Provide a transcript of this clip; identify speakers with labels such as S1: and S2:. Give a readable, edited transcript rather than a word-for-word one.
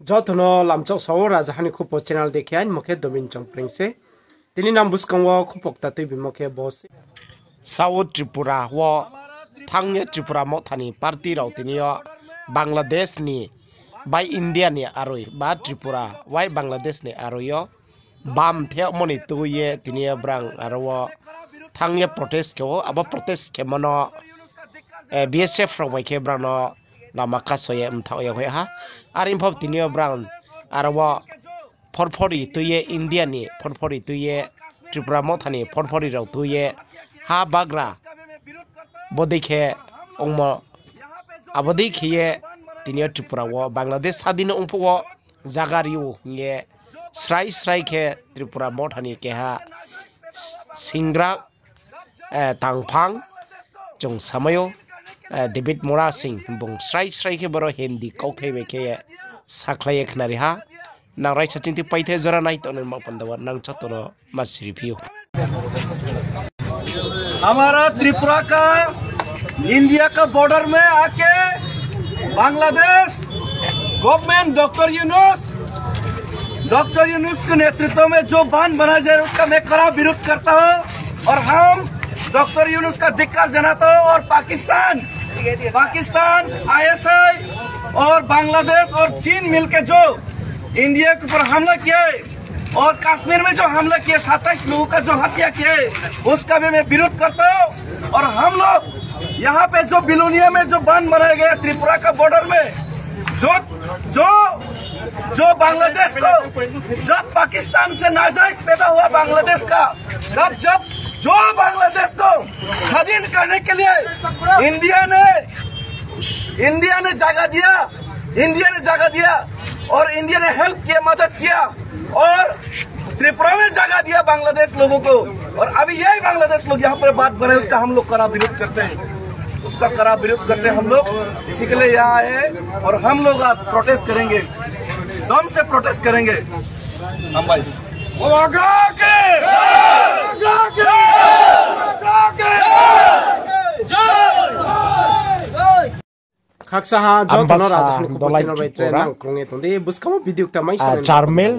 S1: Jotono lamchok sawora jahani khupo channel dekhian mokhe domin chongpring se tini nam buskango khupok tatui bimokhe boss South Tripura wo thangye Tripura mo thani party rao tinio Bangladesh ni bai India ni aroi ba Tripura wai Bangladesh ni aroyo bam the moni tuye tinia brang arwo thangye protest ko aba protest ke mono BSF ro wai ke brano lama kasoye mthaoye hoi ha arim phop tinio brang arwa forfori tuye India ni forfori tuye Tripura mo thani forfori ro tuye ha bagra bodikhe ongmo abodi khiye tinio Tripura wo Bangladesh sadino ongpo wo jagariu nge srai ke Tripura mo thani ke ha singra tangphang jong samayo David Mora Singh bung srai ke baro Hindi kaukhe beke saklai ekhnari ha nang rai chatinti paithe jara nai to ma pandawa nang chatono mas review
S2: हमारा त्रिपुरा का India का border में आके Bangladesh government doctor Yunus के नेतृत्व में जो बांध बना जाए उसका मैं कड़ा विरोध करता हूँ और हम डॉक्टर यूनुस का धिक्कार जनाता हूँ और पाकिस्तान ISI और बांग्लादेश और चीन मिलकर जो इंडिया के ऊपर हमला किया है और कश्मीर में जो हमला किया 27 लोगों का जो हत्या किया है उसका भी मैं विरोध करता हूँ और हम लोग यहाँ पे जो बिलोनिया में जो बांध बनाया गया त्रिपुरा का बॉर्डर में जो बांग्लादेश को जब पाकिस्तान से नाजायज पैदा हुआ बांग्लादेश का जब जो बांग्लादेश को स्वाधीन करने के लिए इंडिया ने जगह दिया और इंडिया ने हेल्प किया मदद किया और त्रिपुरा में जगह दिया बांग्लादेश लोगों को और अभी यही बांग्लादेश लोग यहाँ पर बात बने उसका हम लोग कड़ा विरोध करते हैं हम लोग इसी के लिए यहाँ आए और हम लोग आज प्रोटेस्ट करेंगे दम से प्रोटेस्ट करेंगे हम भाई
S1: Khaksaha jotono rajahani khupo channel baitre nang krunge tonde buskamo video ta mai
S3: Charmel